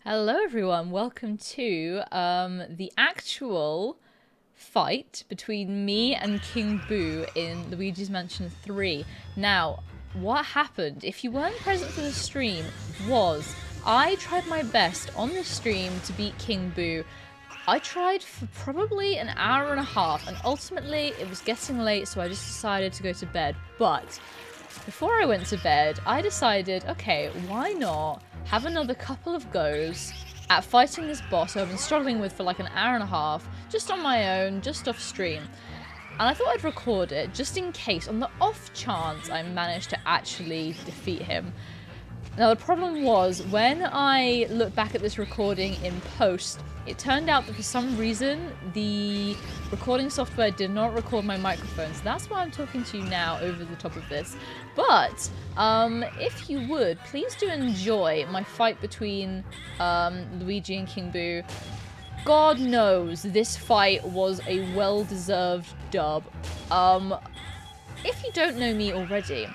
Hello everyone, welcome to the actual fight between me and King Boo in Luigi's Mansion 3. Now, what happened, if you weren't present for the stream, was I tried my best on the stream to beat King Boo. I tried for probably an hour and a half, and ultimately it was getting late, so I just decided to go to bed. But before I went to bed, I decided, okay, why not have another couple of goes at fighting this boss who I've been struggling with for like an hour and a half, just on my own, just off stream. And I thought I'd record it, just in case, on the off chance I managed to actually defeat him. Now the problem was, when I looked back at this recording in post, it turned out that for some reason the recording software did not record my microphone, so that's why I'm talking to you now over the top of this. But if you would, please do enjoy my fight between Luigi and King Boo. God knows this fight was a well-deserved dub. If you don't know me already,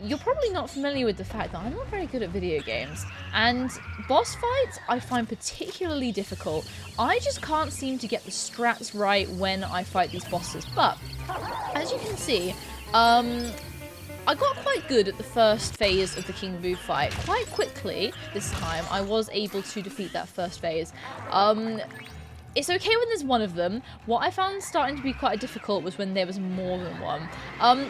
you're probably not familiar with the fact that I'm not very good at video games, and boss fights I find particularly difficult. I just can't seem to get the strats right when I fight these bosses, but as you can see, I got quite good at the first phase of the King Boo fight. Quite quickly this time I was able to defeat that first phase. It's okay when there's one of them. What I found starting to be quite difficult was when there was more than one.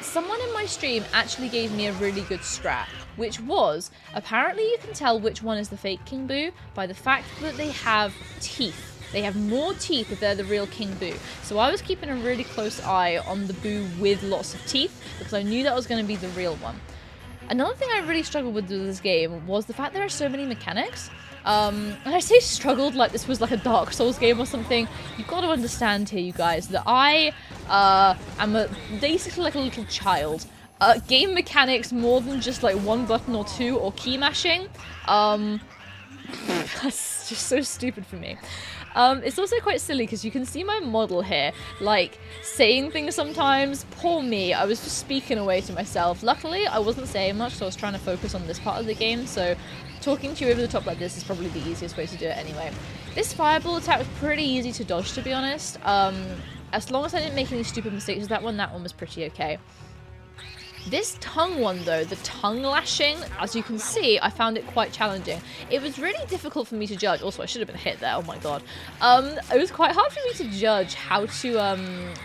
Someone in my stream actually gave me a really good strat, which was, apparently you can tell which one is the fake King Boo by the fact that they have teeth. They have more teeth if they're the real King Boo. So I was keeping a really close eye on the Boo with lots of teeth, because I knew that was going to be the real one. Another thing I really struggled with this game was the fact there are so many mechanics. And I say struggled like this was like a Dark Souls game or something. You've got to understand here, you guys, that I am basically like a little child. Game mechanics more than just like one button or two or key mashing. That's just so stupid for me. It's also quite silly because you can see my model here, like, saying things sometimes. Poor me, I was just speaking away to myself. Luckily, I wasn't saying much, so I was trying to focus on this part of the game, so talking to you over the top like this is probably the easiest way to do it anyway. This fireball attack was pretty easy to dodge, to be honest. As long as I didn't make any stupid mistakes with that one was pretty okay. This tongue one though, the tongue lashing, as you can see, I found it quite challenging. It was really difficult for me to judge. Also, I should have been hit there, oh my god. It was quite hard for me to judge how to,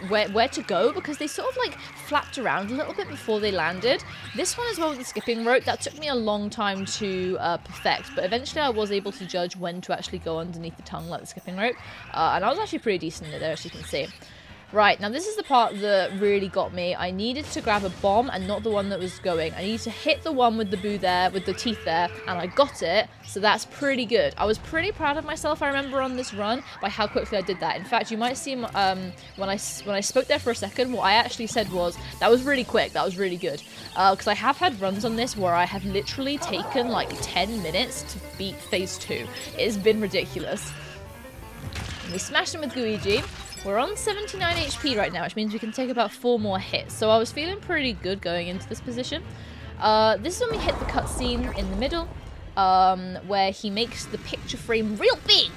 where to go, because they sort of like flapped around a little bit before they landed. This one as well with the skipping rope, that took me a long time to perfect, but eventually I was able to judge when to actually go underneath the tongue like the skipping rope, and I was actually pretty decent at it, as you can see. Right, now this is the part that really got me. I needed to grab a bomb and not the one that was going. I needed to hit the one with the Boo there, with the teeth there, and I got it, so that's pretty good. I was pretty proud of myself, I remember, on this run by how quickly I did that. In fact, you might see when I spoke there for a second, what I actually said was, that was really quick, that was really good. Because I have had runs on this where I have literally taken like 10 minutes to beat phase 2. It's been ridiculous. And we smashed him with Luigi. We're on 79 HP right now, which means we can take about 4 more hits. So I was feeling pretty good going into this position. This is when we hit the cutscene in the middle, where he makes the picture frame real big.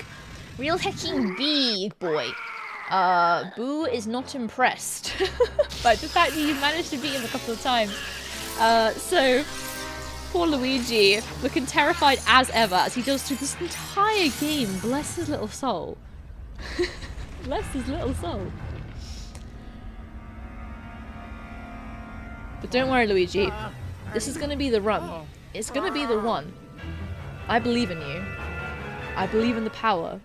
Real hecking big, boy. Boo is not impressed by the fact that you managed to beat him a couple of times. So poor Luigi, looking terrified as ever, as he does through this entire game. Bless his little soul. Bless his little soul. But don't worry, Luigi. This is gonna be the run. It's gonna be the one. I believe in you. I believe in the power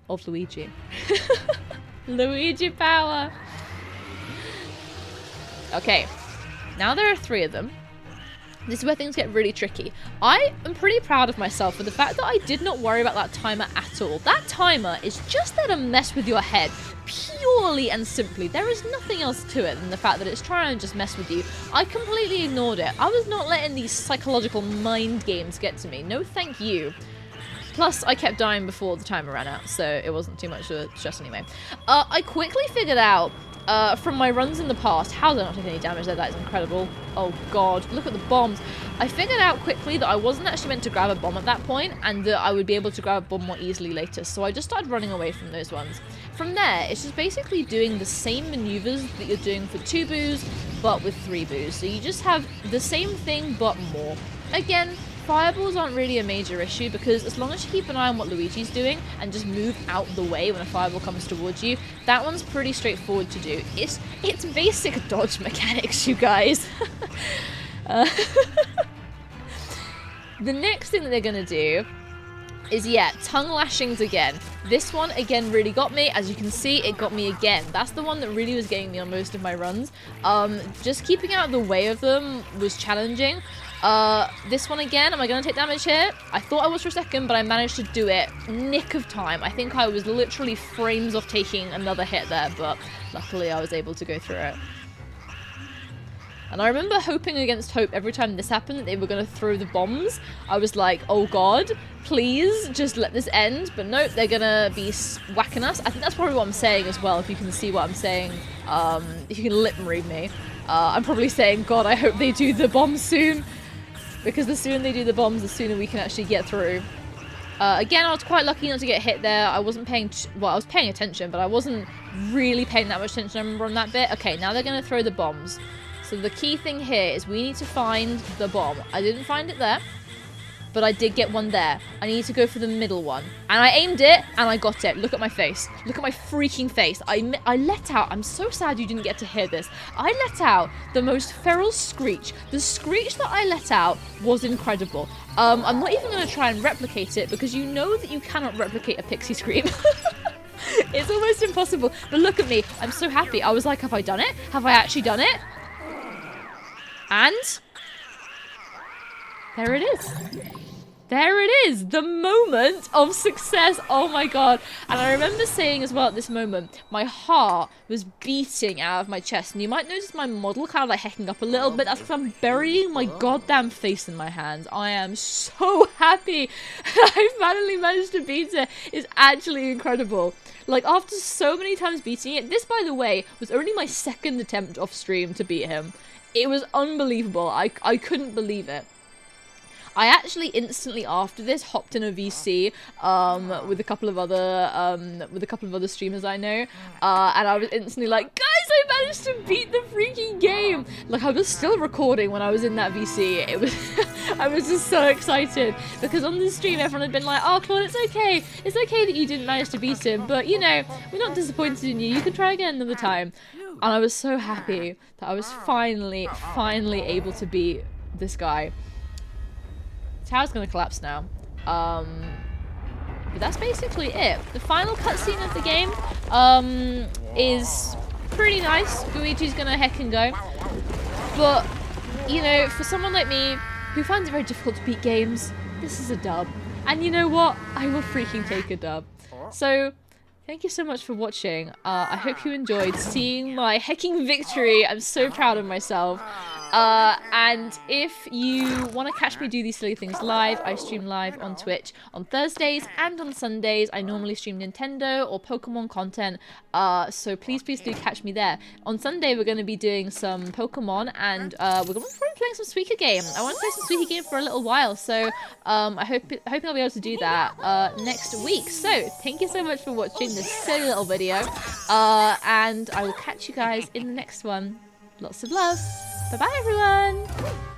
of Luigi. Luigi power! Okay. Now there are 3 of them. This is where things get really tricky. I am pretty proud of myself for the fact that I did not worry about that timer at all. That timer is just there to mess with your head, purely and simply. There is nothing else to it than the fact that it's trying to just mess with you. I completely ignored it. I was not letting these psychological mind games get to me. No thank you. Plus, I kept dying before the timer ran out, so it wasn't too much of a stress anyway. I quickly figured out from my runs in the past, how did I not take any damage there? That is incredible. Oh god, look at the bombs. I figured out quickly that I wasn't actually meant to grab a bomb at that point, and that I would be able to grab a bomb more easily later, so I just started running away from those ones. From there, it's just basically doing the same maneuvers that you're doing for 2 boos, but with 3 boos. So you just have the same thing, but more. Again, fireballs aren't really a major issue, because as long as you keep an eye on what Luigi's doing and just move out the way when a fireball comes towards you, that one's pretty straightforward to do. It's basic dodge mechanics, you guys. The next thing that they're gonna do is, yeah, tongue lashings again. This one, again, really got me. As you can see, it got me again. That's the one that really was getting me on most of my runs. Just keeping out of the way of them was challenging. This one again, am I going to take damage here? I thought I was for a second, but I managed to do it nick of time. I think I was literally frames off taking another hit there, but luckily I was able to go through it. And I remember hoping against hope every time this happened that they were going to throw the bombs. I was like, oh god, please just let this end. But nope, they're going to be whacking us. I think that's probably what I'm saying as well, if you can see what I'm saying. If you can lip read me. I'm probably saying, god, I hope they do the bombs soon. Because the sooner they do the bombs, the sooner we can actually get through. Again, I was quite lucky not to get hit there. I wasn't paying... well, I was paying attention, but I wasn't really paying that much attention, I remember, on that bit. Okay, now they're going to throw the bombs. So the key thing here is we need to find the bomb. I didn't find it there, but I did get one there. I need to go for the middle one. And I aimed it, and I got it. Look at my face. Look at my freaking face. I let out... I'm so sad you didn't get to hear this. I let out the most feral screech. The screech that I let out was incredible. I'm not even going to try and replicate it, because you know that you cannot replicate a pixie scream. It's almost impossible. But look at me. I'm so happy. I was like, have I done it? Have I actually done it? And there it is. There it is. The moment of success. Oh my god. And I remember saying as well at this moment, my heart was beating out of my chest. And you might notice my model kind of like hecking up a little bit. That's because I'm burying my goddamn face in my hands. I am so happy. I finally managed to beat it. It's actually incredible. Like, after so many times beating it. This, by the way, was only my 2nd attempt off stream to beat him. It was unbelievable. I couldn't believe it. I actually instantly after this hopped in a VC with a couple of other streamers I know, and I was instantly like, guys, I managed to beat the freaking game! Like, I was still recording when I was in that VC. It was I was just so excited because on the stream everyone had been like, oh Claude, it's okay that you didn't manage to beat him, but you know, we're not disappointed in you can try again another time. And I was so happy that I was finally able to beat this guy. Tower's gonna collapse now. But that's basically it. The final cutscene of the game is pretty nice. Luigi's gonna heck and go. But, you know, for someone like me who finds it very difficult to beat games, this is a dub. And you know what? I will freaking take a dub. So, thank you so much for watching. I hope you enjoyed seeing my hecking victory. I'm so proud of myself. And if you want to catch me do these silly things live, I stream live on Twitch on Thursdays and on Sundays. I normally stream Nintendo or Pokemon content, so please do catch me there. On Sunday, we're going to be doing some Pokemon, and we're going to be playing some Suika game. I want to play some Suika game for a little while, so I hope I'll be able to do that next week. So thank you so much for watching this silly little video, and I will catch you guys in the next one. Lots of love. Bye-bye, everyone!